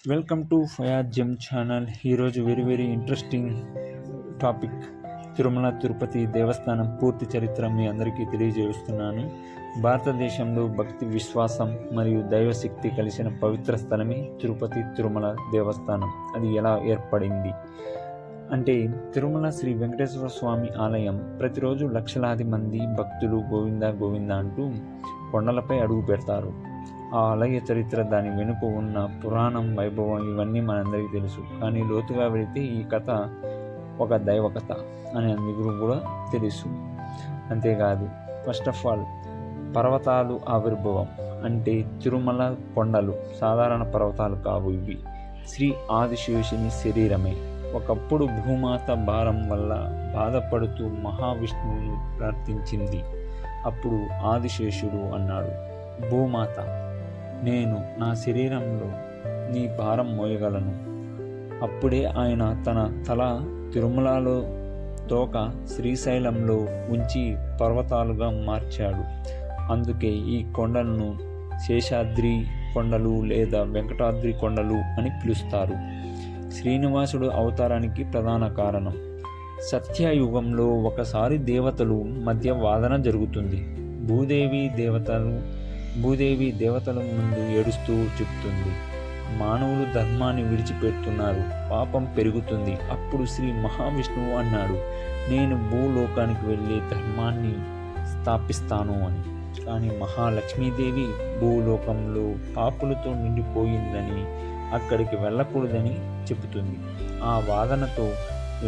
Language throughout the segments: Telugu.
Welcome to Fayaz gym channel. ఈరోజు very interesting topic, Tirumala Tirupati Devasthanam పూర్తి చరిత్ర మీ అందరికీ తెలియజేస్తున్నాను. భారతదేశంలో భక్తి, విశ్వాసం మరియు దైవశక్తి కలిసిన పవిత్ర స్థలమే తిరుపతి తిరుమల దేవస్థానం. అది ఎలా ఏర్పడింది అంటే, తిరుమల శ్రీ వెంకటేశ్వర స్వామి ఆలయం ప్రతిరోజు లక్షలాది మంది భక్తులు గోవింద గోవింద అంటూ కొండలపై అడుగు పెడతారు. ఆ ఆలయ చరిత్ర, దాని వెనుక ఉన్న పురాణం, వైభవం ఇవన్నీ మనందరికీ తెలుసు. కానీ లోతుగా వెళితే ఈ కథ ఒక దైవ కథ అని అందరూ కూడా తెలుసు. అంతేకాదు, ఫస్ట్ ఆఫ్ ఆల్ పర్వతాలు ఆవిర్భావం అంటే తిరుమల కొండలు సాధారణ పర్వతాలు కావు. ఇవి శ్రీ ఆదిశేషుని శరీరమే. ఒకప్పుడు భూమాత భారం వల్ల బాధపడుతూ మహావిష్ణువును ప్రార్థించింది. అప్పుడు ఆదిశేషుడు అన్నాడు, భూమాత, నేను నా శరీరంలో నీ భారం మోయగలను. అప్పుడే ఆయన తన తల తిరుమలలో, తోక శ్రీశైలంలో ఉంచి పర్వతాలుగా మార్చాడు. అందుకే ఈ కొండలను శేషాద్రి కొండలు లేదా వెంకటాద్రి కొండలు అని పిలుస్తారు. శ్రీనివాసుడు అవతారానికి ప్రధాన కారణం, సత్యయుగంలో ఒకసారి దేవతలు మధ్య వాదన జరుగుతుంది. భూదేవి దేవతల ముందు ఏడుస్తూ చెప్తుంది, మానవులు ధర్మాన్ని విడిచిపెడుతున్నారు, పాపం పెరుగుతుంది. అప్పుడు శ్రీ మహావిష్ణువు అన్నాడు, నేను భూలోకానికి వెళ్ళి ధర్మాన్ని స్థాపిస్తాను అని. కానీ మహాలక్ష్మీదేవి భూలోకంలో పాపులతో నిండిపోయిందని, అక్కడికి వెళ్ళకూడదని చెబుతుంది. ఆ వాదనతో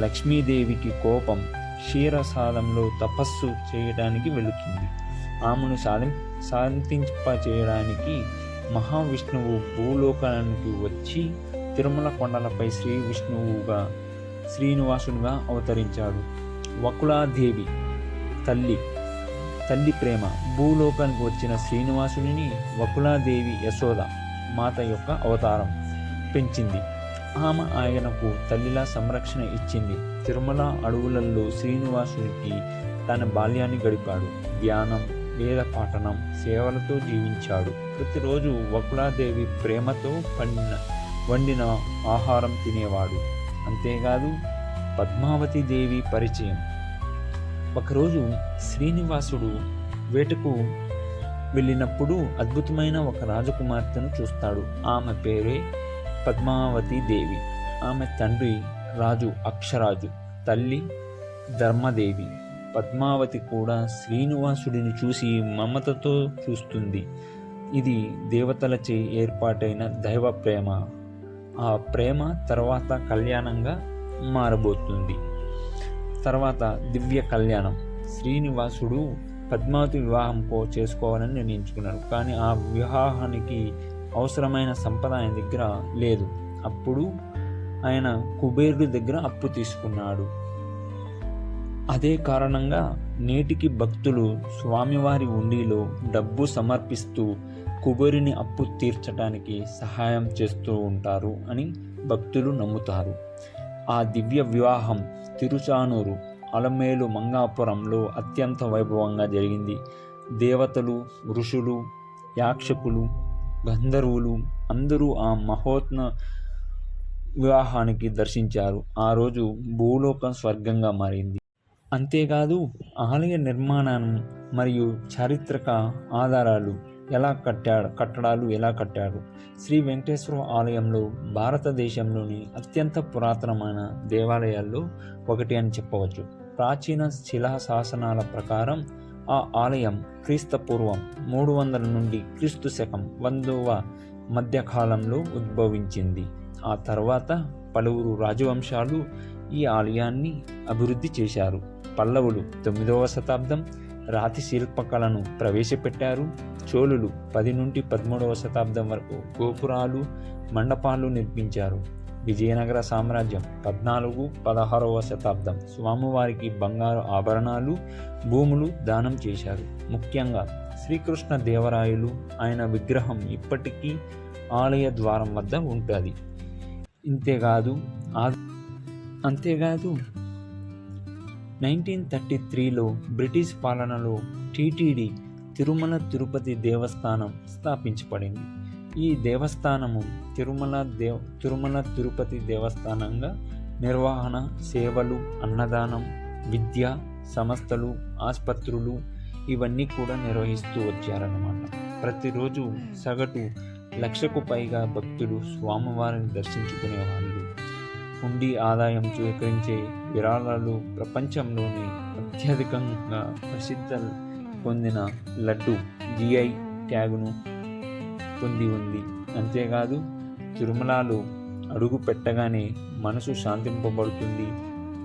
లక్ష్మీదేవికి కోపం, క్షీరసాలంలో తపస్సు చేయడానికి వెళుతుంది. ఆమెను శాంతింపచేయడానికి మహావిష్ణువు భూలోకానికి వచ్చి తిరుమల కొండలపై శ్రీనివాసునిగా అవతరించాడు. వకులాదేవి తల్లి ప్రేమ. భూలోకానికి వచ్చిన శ్రీనివాసుని వకులాదేవి యశోద మాత యొక్క అవతారం పెంచింది. ఆమె ఆయనకు తల్లిలా సంరక్షణ ఇచ్చింది. తిరుమల అడవులలో శ్రీనివాసునికి తన బాల్యాన్ని గడిపాడు. ధ్యానం, వేద పాఠనం, సేవలతో జీవించాడు. ప్రతిరోజు వకులాదేవి ప్రేమతో వండిన ఆహారం తినేవాడు. అంతేకాదు, పద్మావతి దేవి పరిచయం. ఒకరోజు శ్రీనివాసుడు వేటకు వెళ్ళినప్పుడు అద్భుతమైన ఒక రాజకుమార్తెను చూస్తాడు. ఆమె పేరే పద్మావతి దేవి. ఆమె తండ్రి రాజు అక్షరాజు, తల్లి ధర్మదేవి. పద్మావతి కూడా శ్రీనివాసుడిని చూసి మమతతో చూస్తుంది. ఇది దేవతలచే ఏర్పాటైన దైవ ప్రేమ. ఆ ప్రేమ తర్వాత కళ్యాణంగా మారబోతుంది. తర్వాత దివ్య కళ్యాణం. శ్రీనివాసుడు పద్మావతి వివాహం చేసుకోవాలని నిర్ణయించుకున్నాడు. కానీ ఆ వివాహానికి అవసరమైన సంపద ఆయన దగ్గర లేదు. అప్పుడు ఆయన కుబేరుడి దగ్గర అప్పు తీసుకున్నాడు. అదే కారణంగా నేటికి భక్తులు స్వామివారి హుండీలో డబ్బు సమర్పిస్తూ కుబేరుని అప్పు తీర్చడానికి సహాయం చేస్తూ ఉంటారు అని భక్తులు నమ్ముతారు. ఆ దివ్య వివాహం తిరుచానూరు అలమేలు మంగాపురంలో అత్యంత వైభవంగా జరిగింది. దేవతలు, ఋషులు, యాక్షకులు, గంధర్వులు అందరూ ఆ మహోత్న వివాహానికి దర్శించారు. ఆ రోజు భూలోకం స్వర్గంగా మారింది. అంతేకాదు, ఆలయ నిర్మాణం మరియు చారిత్రక ఆధారాలు కట్టడాలు ఎలా కట్టారు. శ్రీ వెంకటేశ్వర ఆలయంలో భారతదేశంలోని అత్యంత పురాతనమైన దేవాలయాల్లో ఒకటి అని చెప్పవచ్చు. ప్రాచీన శిలా శాసనాల ప్రకారం ఆ ఆలయం క్రీస్తపూర్వం 300 నుండి క్రీస్తు శకం 100వ మధ్యకాలంలో ఉద్భవించింది. ఆ తర్వాత పలువురు రాజవంశాలు ఈ ఆలయాన్ని అభివృద్ధి చేశారు. పల్లవులు 9వ శతాబ్దం రాతి శిల్పకళను ప్రవేశపెట్టారు. చోళులు 10 నుండి 13వ శతాబ్దం వరకు గోపురాలు, మండపాలు నిర్మించారు. విజయనగర సామ్రాజ్యం 14-16వ శతాబ్దం స్వామివారికి బంగారు ఆభరణాలు, భూములు దానం చేశారు. ముఖ్యంగా శ్రీకృష్ణ దేవరాయలు ఆయన విగ్రహం ఇప్పటికీ ఆలయ ద్వారం వద్ద ఉంటుంది. అంతేకాదు 1933లో బ్రిటిష్ పాలనలో టీటీడీ తిరుమల తిరుపతి దేవస్థానం స్థాపించబడింది. ఈ దేవస్థానము తిరుమల తిరుపతి దేవస్థానంగా నిర్వహణ, సేవలు, అన్నదానం, విద్య సంస్థలు, ఆసుపత్రులు ఇవన్నీ కూడా నిర్వహిస్తూ వచ్చారన్నమాట. ప్రతిరోజు సగటు 1,00,000కు పైగా భక్తులు స్వామివారిని దర్శించుకునేవాళ్ళు. హుండీ ఆదాయం స్వీకరించే విరాళాలు ప్రపంచంలోని అత్యధికంగా ప్రసిద్ధ పొందిన లడ్డు GI ట్యాగును పొంది ఉంది. అంతేకాదు తిరుమలలో అడుగు పెట్టగానే మనసు శాంతింపబడుతుంది.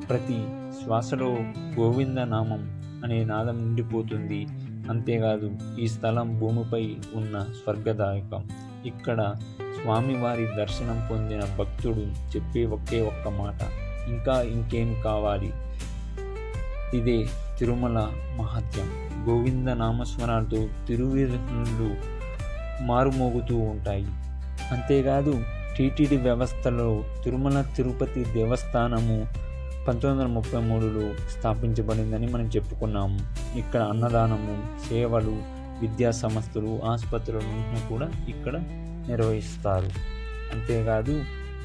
ప్రతి శ్వాసలో గోవింద నామం అనే నాదం నిండిపోతుంది. అంతేకాదు ఈ స్థలం భూమిపై ఉన్న స్వర్గదాయకం. ఇక్కడ స్వామివారి దర్శనం పొందిన భక్తుడు చెప్పే ఒకే ఒక్క మాట, ఇంకా ఇంకేం కావాలి. ఇదే తిరుమల మహత్యం. గోవింద నామస్మరణతో తిరువీధులు మారుమోగుతూ ఉంటాయి. అంతేకాదు టీటీడీ వ్యవస్థలో తిరుమల తిరుపతి దేవస్థానము 1933లో స్థాపించబడిందని మనం చెప్పుకున్నాము. ఇక్కడ అన్నదానము, సేవలు, విద్యా సంస్థలు, ఆసుపత్రులను కూడా ఇక్కడ నిర్వహిస్తారు. అంతేకాదు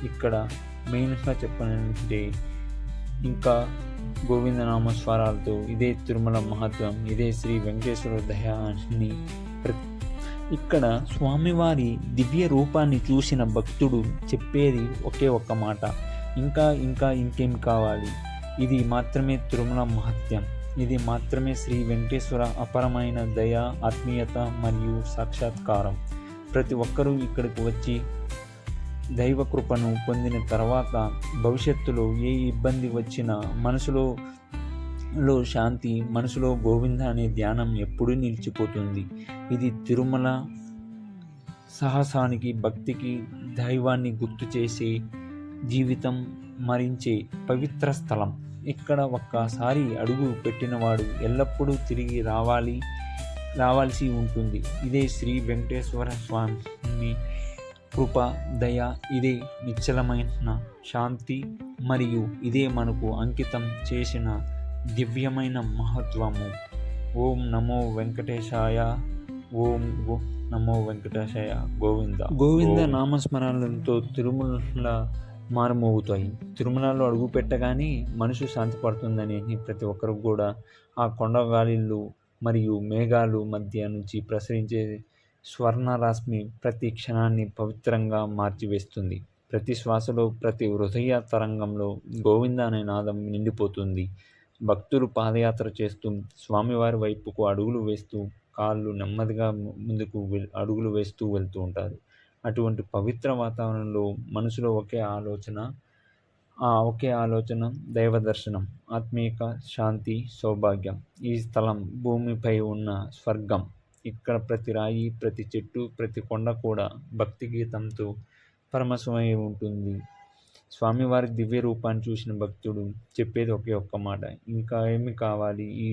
ఇక్కడ మెయిన్గా చెప్పాలంటే ఇంకా గోవిందనామస్వరాలతో ఇదే తిరుమల మహత్వం, ఇదే శ్రీ వెంకటేశ్వర దయ అని ఇక్కడ స్వామివారి దివ్య రూపాన్ని చూసిన భక్తుడు చెప్పేది ఒకే ఒక్క మాట, ఇంకా ఇంకా ఇంకేం కావాలి. ఇది మాత్రమే తిరుమల మహత్యం. ఇది మాత్రమే శ్రీ వెంకటేశ్వర అపరమైన దయ, ఆత్మీయత మరియు సాక్షాత్కారం. ప్రతి ఒక్కరూ ఇక్కడికి వచ్చి దైవ కృపను పొందిన తర్వాత భవిష్యత్తులో ఏ ఇబ్బంది వచ్చినా మనసులో శాంతి, మనసులో గోవింద అనే ధ్యానం ఎప్పుడూ నిలిచిపోతుంది. ఇది తిరుమల సాహసానికి, భక్తికి, దైవాన్ని గుర్తు చేసే, జీవితం మరించే పవిత్ర స్థలం. ఇక్కడ ఒక్కసారి అడుగు పెట్టినవాడు ఎల్లప్పుడూ తిరిగి రావాల్సి ఉంటుంది. ఇదే శ్రీ వెంకటేశ్వర స్వామి కృప, దయ, ఇదే నిశ్చలమైన శాంతి మరియు ఇదే మనకు అంకితం చేసిన దివ్యమైన మహత్వము. ఓం నమో వెంకటేశాయ. ఓం నమో వెంకటేశాయ. గోవింద నామస్మరణలతో తిరుమల మారుమోగుతాయి. తిరుమలలో అడుగు పెట్టగానే మనసు శాంతి పడుతుందని ప్రతి ఒక్కరు కూడా ఆ కొండగాలిళ్ళు మరియు మేఘాలు మధ్య నుంచి ప్రసరించే స్వర్ణరశ్మి ప్రతి క్షణాన్ని పవిత్రంగా మార్చివేస్తుంది. ప్రతి శ్వాసలో, ప్రతి హృదయ తరంగంలో గోవింద అనే నాదం నిండిపోతుంది. భక్తులు పాదయాత్ర చేస్తూ స్వామివారి వైపుకు అడుగులు వేస్తూ, కాళ్ళు నెమ్మదిగా ముందుకు అడుగులు వేస్తూ వెళ్తూ ఉంటారు. అటువంటి పవిత్ర వాతావరణంలో మనసులో ఒకే ఆలోచన దైవ దర్శనం, ఆత్మీయ శాంతి, సౌభాగ్యం. ఈ స్థలం భూమిపై ఉన్న స్వర్గం. ఇక్కడ ప్రతి రాయి, ప్రతి చెట్టు, ప్రతి కొండ కూడా భక్తి గీతంతో పరమశమై ఉంటుంది. స్వామివారి దివ్య రూపాన్ని చూసిన భక్తుడు చెప్పేది ఒకే ఒక్క మాట, ఇంకా ఏమి కావాలి. ఈ